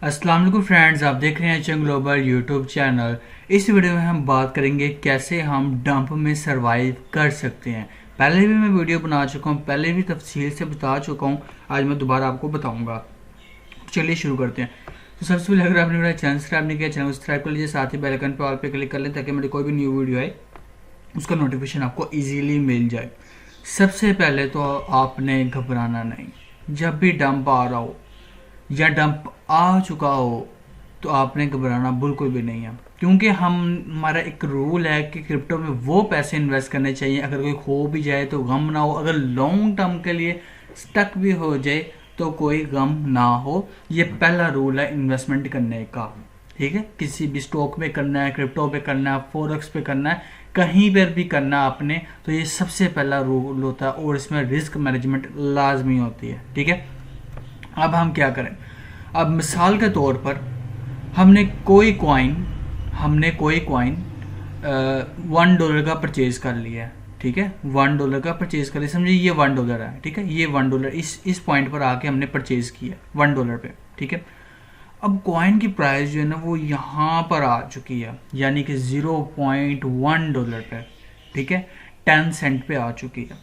अस्सलाम वालेकुम फ्रेंड्स, आप देख रहे हैं चंग ग्लोबल यूट्यूब चैनल। इस वीडियो में हम बात करेंगे कैसे हम डंप में सरवाइव कर सकते हैं। पहले भी मैं वीडियो बना चुका हूँ, पहले भी तफसील से बता चुका हूँ, आज मैं दोबारा आपको बताऊँगा। चलिए शुरू करते हैं। तो सबसे पहले अगर आपने मेरा चैनल सब्सक्राइब नहीं किया, चैनल को सब्सक्राइब कर लीजिए, साथ ही बेल आइकन पर ऑल पे क्लिक कर लें ताकि मेरी कोई भी न्यू वीडियो आए उसका नोटिफिकेशन आपको ईजीली मिल जाए। सबसे पहले तो आपने घबराना नहीं। जब भी डंप आ रहा हो या डंप आ चुका हो तो आपने घबराना बिल्कुल भी नहीं है, क्योंकि हमारा एक रूल है कि क्रिप्टो में वो पैसे इन्वेस्ट करने चाहिए अगर कोई खो भी जाए तो गम ना हो, अगर लॉन्ग टर्म के लिए स्टक भी हो जाए तो कोई गम ना हो। ये पहला रूल है इन्वेस्टमेंट करने का। ठीक है, किसी भी स्टॉक में करना है, क्रिप्टो पे करना है, फॉरेक्स पे करना है, कहीं पर भी करना है आपने, तो ये सबसे पहला रूल होता है और इसमें रिस्क मैनेजमेंट लाजमी होती है। ठीक है, अब हम क्या करें। अब मिसाल के तौर पर हमने कोई कॉइन $1 का परचेज कर लिया है। ठीक है, $1 का परचेज कर लिया, समझिए ये $1 है। ठीक है, ये $1 इस पॉइंट पर आके हमने परचेज किया $1 पे। ठीक है, अब कॉइन की प्राइस जो है ना वो यहाँ पर आ चुकी है, यानी कि $0.1 पे। ठीक है, 10 सेंट पे आ चुकी है।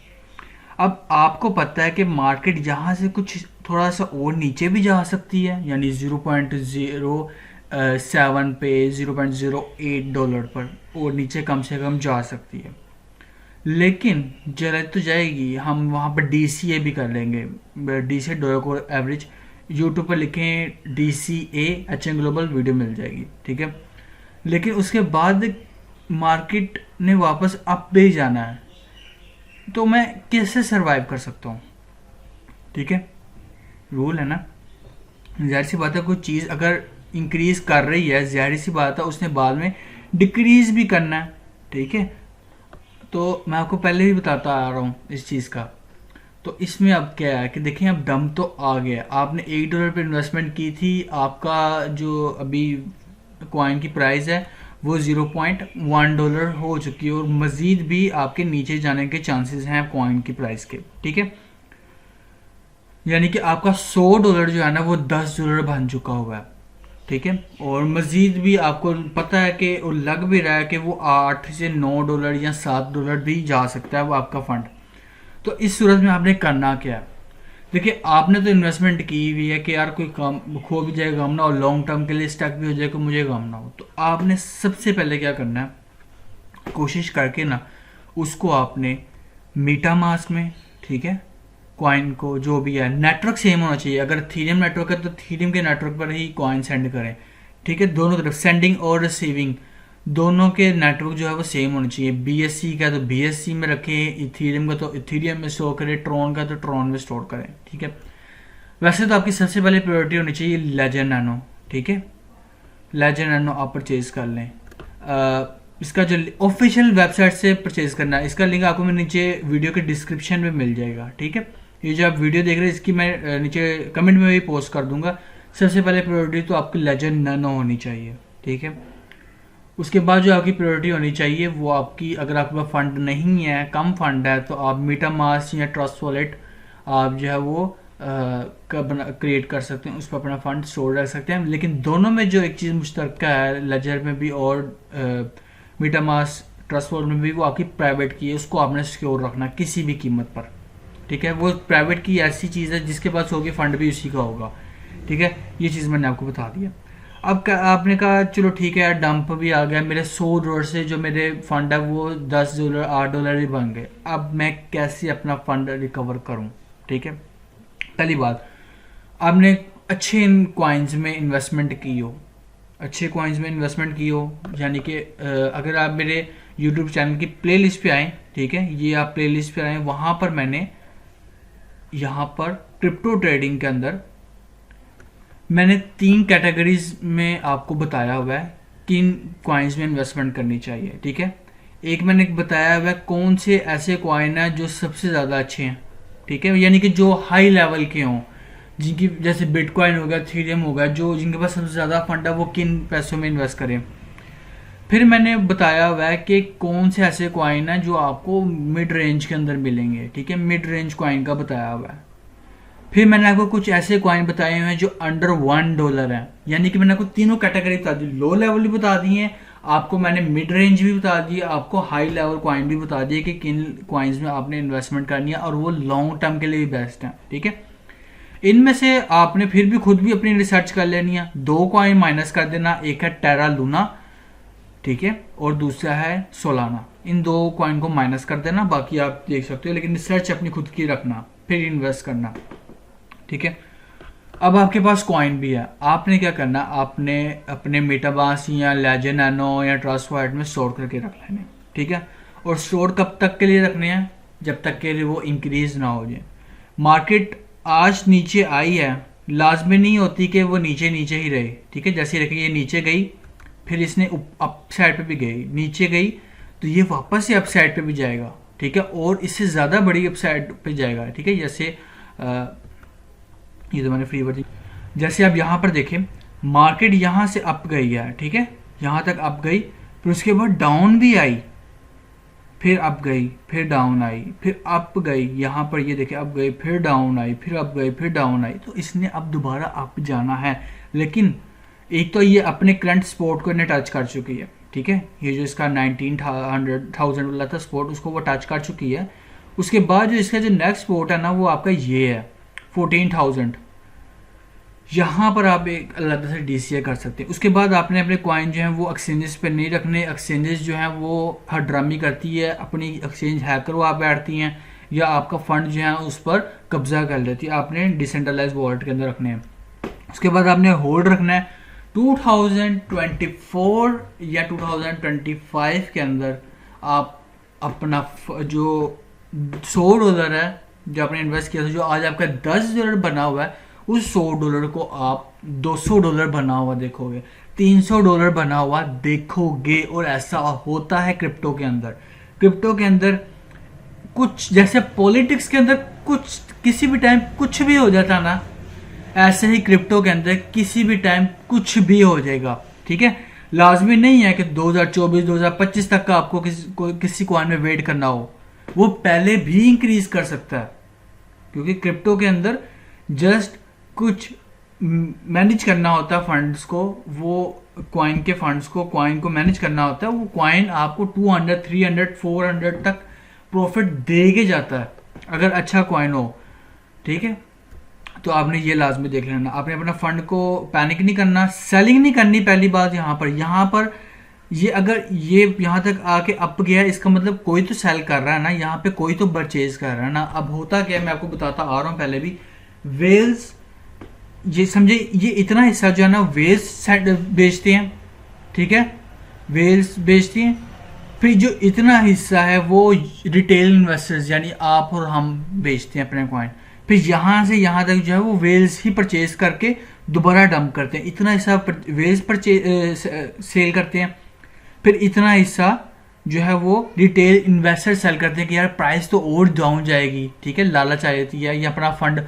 अब आपको पता है कि मार्केट यहाँ से कुछ थोड़ा सा और नीचे भी जा सकती है, यानी 0.07 पे, $0.08 पर और नीचे कम से कम जा सकती है। लेकिन जरा तो जाएगी, हम वहाँ पर DCA भी कर लेंगे। DCA डॉलर को एवरेज यूट्यूब पर लिखें DCA HN ग्लोबल, वीडियो मिल जाएगी। ठीक है, लेकिन उसके बाद मार्केट ने वापस अप पे ही जाना है, तो मैं कैसे सरवाइव कर सकता हूँ। ठीक है, रूल है ना, जाहिर सी बात है कोई चीज़ अगर इंक्रीज कर रही है, जाहिर सी बात है उसने बाद में डिक्रीज भी करना है। ठीक है, तो मैं आपको पहले भी बताता आ रहा हूँ इस चीज़ का। तो इसमें अब क्या है कि देखिए, अब डंप तो आ गया, आपने $1 पे इन्वेस्टमेंट की थी, आपका जो अभी कॉइन की प्राइस है वो $0.1 हो चुकी है और मज़ीद भी आपके नीचे जाने के चांसेस हैं कॉइन की प्राइस के। ठीक है, यानी कि आपका $100 जो है ना वो $10 बन चुका हुआ है। ठीक है, और मज़ीद भी आपको पता है कि और लग भी रहा है कि वो $8 से $9 या $7 भी जा सकता है वो आपका फंड। तो इस सूरत में आपने करना क्या है। देखिए, आपने तो इन्वेस्टमेंट की हुई है कि यार कोई काम खो भी जाए गम ना हो, लॉन्ग टर्म के लिए स्टक भी हो जाए कि मुझे गम ना हो, तो आपने सबसे पहले क्या करना है, कोशिश करके ना उसको आपने मीटा मास्क में, ठीक है, कॉइन को जो भी है नेटवर्क सेम होना चाहिए। अगर थीरियम नेटवर्क है तो थीरियम के नेटवर्क पर ही कॉइन सेंड करें। ठीक है, दोनों तरफ सेंडिंग और रिसीविंग दोनों के नेटवर्क जो है वो सेम होना चाहिए। BSC का तो BSC में रखें, इथीरियम का तो इथीरियम में स्टोर करें, ट्रॉन का तो ट्रॉन में स्टोर करें। ठीक है, वैसे तो आपकी सबसे पहले प्रायोरिटी होनी चाहिए लेजर नैनो। ठीक है, लेजर नैनो आप परचेज कर लें। इसका जो ऑफिशियल वेबसाइट से परचेज करना है, इसका लिंक आपको मैं नीचे वीडियो के डिस्क्रिप्शन में मिल जाएगा। ठीक है, ये जो आप वीडियो देख रहे हैं इसकी मैं नीचे कमेंट में भी पोस्ट कर दूंगा। सबसे पहले प्रायोरिटी तो आपकी लेजर नैनो होनी चाहिए। ठीक है, उसके बाद जो आपकी प्रायोरिटी होनी चाहिए वो आपकी, अगर आपके पास फंड नहीं है, कम फंड है, तो आप मीटा मास्क या ट्रस्ट वॉलेट आप जो है वो क्रिएट कर सकते हैं, उस पर अपना फंड स्टोर रख सकते हैं। लेकिन दोनों में जो एक चीज़ मुश्तरका है, लेजर में भी और मीटा मास्क ट्रस्ट वॉलेट में भी, वो आपकी प्राइवेट की है, उसको आपने सिक्योर रखना किसी भी कीमत पर। ठीक है, वो प्राइवेट की ऐसी चीज़ है जिसके पास होगी फंड भी उसी का होगा। ठीक है, ये चीज़ मैंने आपको बता दिया। अब आपने कहा चलो ठीक है, डंप भी आ गया, मेरे $100 से जो मेरे फंड है वो $10 $8 ही बन गए। अब मैं कैसे अपना फंड रिकवर करूं। ठीक है, पहली बात, आपने अच्छे इन कॉइन्स में इन्वेस्टमेंट की हो, अच्छे कॉइन्स में इन्वेस्टमेंट की हो, यानी कि अगर आप मेरे यूट्यूब चैनल की प्लेलिस्ट पे आए, ठीक है, ये आप प्लेलिस्ट पे आए, वहाँ पर मैंने यहाँ पर क्रिप्टो ट्रेडिंग के अंदर मैंने 3 कैटेगरीज में आपको बताया हुआ है किन कॉइन्स में इन्वेस्टमेंट करनी चाहिए। ठीक है, एक मैंने बताया हुआ है कौन से ऐसे कॉइन है जो सबसे ज़्यादा अच्छे हैं। ठीक है, यानी कि जो हाई लेवल के हों, जिनकी जैसे बिटकॉइन हो गया, थीरियम हो गया, जो जिनके पास सबसे ज़्यादा फंड है वो किन पैसों में इन्वेस्ट करें। फिर मैंने बताया हुआ है कि कौन से ऐसे कॉइन है जो आपको मिड रेंज के अंदर मिलेंगे। ठीक है, मिड रेंज कॉइन का बताया हुआ है। फिर मैंने आपको कुछ ऐसे कॉइन बताए हुए हैं जो अंडर $1 है, यानी कि मैंने आपको तीनों कैटेगरी बता दी, लो लेवल भी बता दी है आपको, मैंने मिड रेंज भी बता दी, आपको हाई लेवल कॉइन भी बता दिए कि किन कॉइन्स में आपने इन्वेस्टमेंट करनी है और वो लॉन्ग टर्म के लिए भी बेस्ट है। ठीक है, इनमें से आपने फिर भी खुद भी अपनी रिसर्च कर लेनी है। 2 कॉइन माइनस कर देना, एक है टेरा लूना, ठीक है, और दूसरा है सोलाना। इन 2 कॉइन को माइनस कर देना, बाकी आप देख सकते हो, लेकिन रिसर्च अपनी खुद की रखना, फिर इन्वेस्ट करना। ठीक है, अब आपके पास कॉइन भी है, आपने क्या करना, आपने अपने मेटामास्क या लेजेंड नैनो या ट्रस्ट वॉलेट में स्टोर करके रख लेने। ठीक है, और स्टोर कब तक के लिए रखने हैं, जब तक के लिए वो इंक्रीज ना हो जाए। मार्केट आज नीचे आई है, लाजमी नहीं होती कि वो नीचे नीचे ही रहे। ठीक है, जैसे रखिए ये नीचे गई, फिर इसने अप साइड पे भी गई, नीचे गई तो ये वापस से अप साइड पे भी जाएगा। ठीक है, और इससे ज़्यादा बड़ी अप साइड पे जाएगा। ठीक है, जैसे ये तो मैंने फ्री वर्जन, जैसे आप यहाँ पर देखें मार्केट यहाँ से अप गई है। ठीक है, यहाँ तक अप गई, फिर उसके बाद डाउन भी आई, फिर अप गई, फिर डाउन आई, फिर अप गई, यहाँ पर ये देखें अप गई, फिर डाउन आई, फिर अप गई, फिर डाउन आई, तो इसने अब दोबारा अप जाना है। लेकिन एक तो ये अपने करंट सपोर्ट को इन्हें टच कर चुकी है। ठीक है, ये जो इसका 19,000 वाला था सपोर्ट, उसको वो टच कर चुकी है। उसके बाद जो इसका जो नेक्स्ट सपोर्ट है ना, वो आपका ये है 14,000। यहाँ पर आप एक अलग से DCA कर सकते हैं। उसके बाद आपने अपने कॉइन जो हैं वो एक्सचेंजेस पे नहीं रखने। एक्सचेंजेस जो हैं वो हड्रामी करती है, अपनी एक्सचेंज हैक करवा बैठती हैं, या आपका फंड जो है उस पर कब्जा कर लेती है। आपने डिसेंट्रलाइज वॉलेट के अंदर रखने हैं। उसके बाद आपने होल्ड रखना है। 2024 या 2025 के अंदर आप अपना जो $100 है जो आपने इन्वेस्ट किया था, जो आज आपका $10 बना हुआ है, उस $100 को आप $200 बना हुआ देखोगे, $300 बना हुआ देखोगे। और ऐसा होता है क्रिप्टो के अंदर। क्रिप्टो के अंदर कुछ जैसे पॉलिटिक्स के अंदर कुछ किसी भी टाइम कुछ भी हो जाता ना, ऐसे ही क्रिप्टो के अंदर किसी भी टाइम कुछ भी हो जाएगा। ठीक है, लाजमी नहीं है कि 2024-2025 तक का आपको किसी कॉइन में वेट करना हो, वो पहले भी इंक्रीज कर सकता है, क्योंकि क्रिप्टो के अंदर जस्ट कुछ मैनेज करना होता है फंड्स को, वो कॉइन के फंड्स को, कॉइन को मैनेज करना होता है। वो कॉइन आपको 200, 300, 400 तक प्रॉफिट दे के जाता है अगर अच्छा कॉइन हो। ठीक है, तो आपने ये लाजमी देख लेना। आपने अपना फंड को पैनिक नहीं करना, सेलिंग नहीं करनी। पहली बात यहाँ पर ये अगर ये यहाँ तक आके अप गया, इसका मतलब कोई तो सेल कर रहा है ना, यहाँ पे कोई तो परचेज कर रहा है ना। अब होता क्या है, मैं आपको बताता आ रहा हूँ पहले भी। वेल्स, ये समझे, ये इतना हिस्सा जो है ना वेल्स बेचते हैं। ठीक है, वेल्स बेचती हैं। फिर जो इतना हिस्सा है वो रिटेल इन्वेस्टर्स यानी आप और हम बेचते हैं अपने कॉइन। फिर यहाँ से यहाँ तक जो है वो वेल्स ही परचेज करके दोबारा डंप करते हैं। इतना हिस्सा वेल्स सेल करते हैं, फिर इतना हिस्सा जो है वो रिटेल इन्वेस्टर सेल करते हैं कि यार प्राइस तो और डाउन जाएगी। ठीक है, लालच आ जाती है, या अपना फंड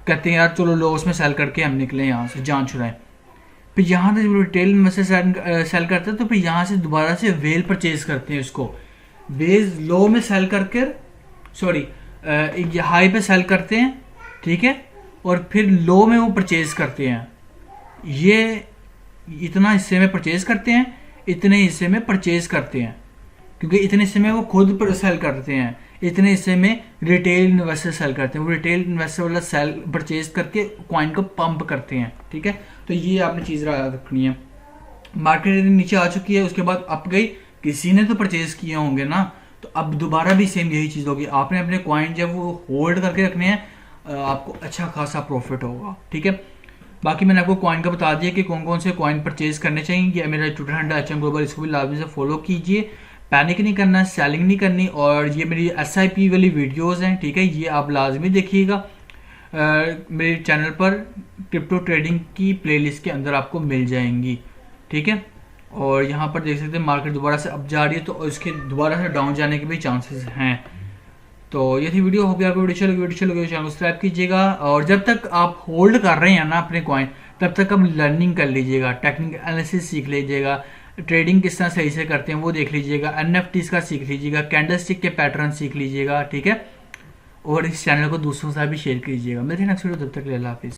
कहते हैं यार चलो लॉस में सेल करके हम निकले यहाँ से, जान छुड़ाएं। फिर यहाँ से जब रिटेल इन्वेस्टर सेल करते हैं तो फिर यहाँ से दोबारा से वेल परचेज करते हैं उसको, वेल लो में सेल करके हाई पे सेल करते हैं। ठीक है, और फिर लो में वो परचेज करते हैं। ये इतना हिस्से में परचेज करते हैं, इतने हिस्से में परचेज करते हैं, क्योंकि इतने हिस्से में वो खुद पर सेल करते हैं, इतने हिस्से में रिटेल इन्वेस्टर सेल करते हैं। वो रिटेल इन्वेस्टर वाला सेल परचेज करके कॉइन को पंप करते हैं। ठीक है, तो ये आपने चीज़ रखनी है। मार्केट नीचे आ चुकी है, उसके बाद अप गई, किसी ने तो परचेज किए होंगे ना, तो अब दोबारा भी सेम यही चीज़ होगी। आपने अपने कॉइन जब वो होल्ड करके रखने हैं, आपको अच्छा खासा प्रॉफिट होगा। ठीक है, बाकी मैंने आपको कॉइन का बता दिया कि कौन कौन से कॉइन परचेज करने चाहिए। ये मेरा ट्विटर हैंडल HM ग्लोबल, इसको भी लाजमी से फॉलो कीजिए। पैनिक नहीं करना, सेलिंग नहीं करनी। और ये मेरी SIP वाली वीडियोस हैं, ठीक है, ये आप लाजमी देखिएगा। मेरे चैनल पर क्रिप्टो ट्रेडिंग की प्लेलिस्ट के अंदर आपको मिल जाएंगी। ठीक है, और यहाँ पर देख सकते हैं मार्केट दोबारा से अप जा रही है, तो इसके दोबारा से डाउन जाने के भी चांसेस हैं। तो ये थी वीडियो, होगी आपको वीडियो चलो चैनल सब्सक्राइब कीजिएगा। और जब तक आप होल्ड कर रहे हैं ना अपने कॉइन, तब तक आप लर्निंग कर लीजिएगा, टेक्निकल एनालिसिस सीख लीजिएगा, ट्रेडिंग किस तरह सही से करते हैं वो देख लीजिएगा, NFTs का सीख लीजिएगा, कैंडलस्टिक के पैटर्न सीख लीजिएगा। ठीक है, और इस चैनल को दूसरों के साथ भी शेयर कीजिएगा। मिलते हैं नेक्स्ट वीडियो, तब तक के लिए अल्लाह हाफिज़।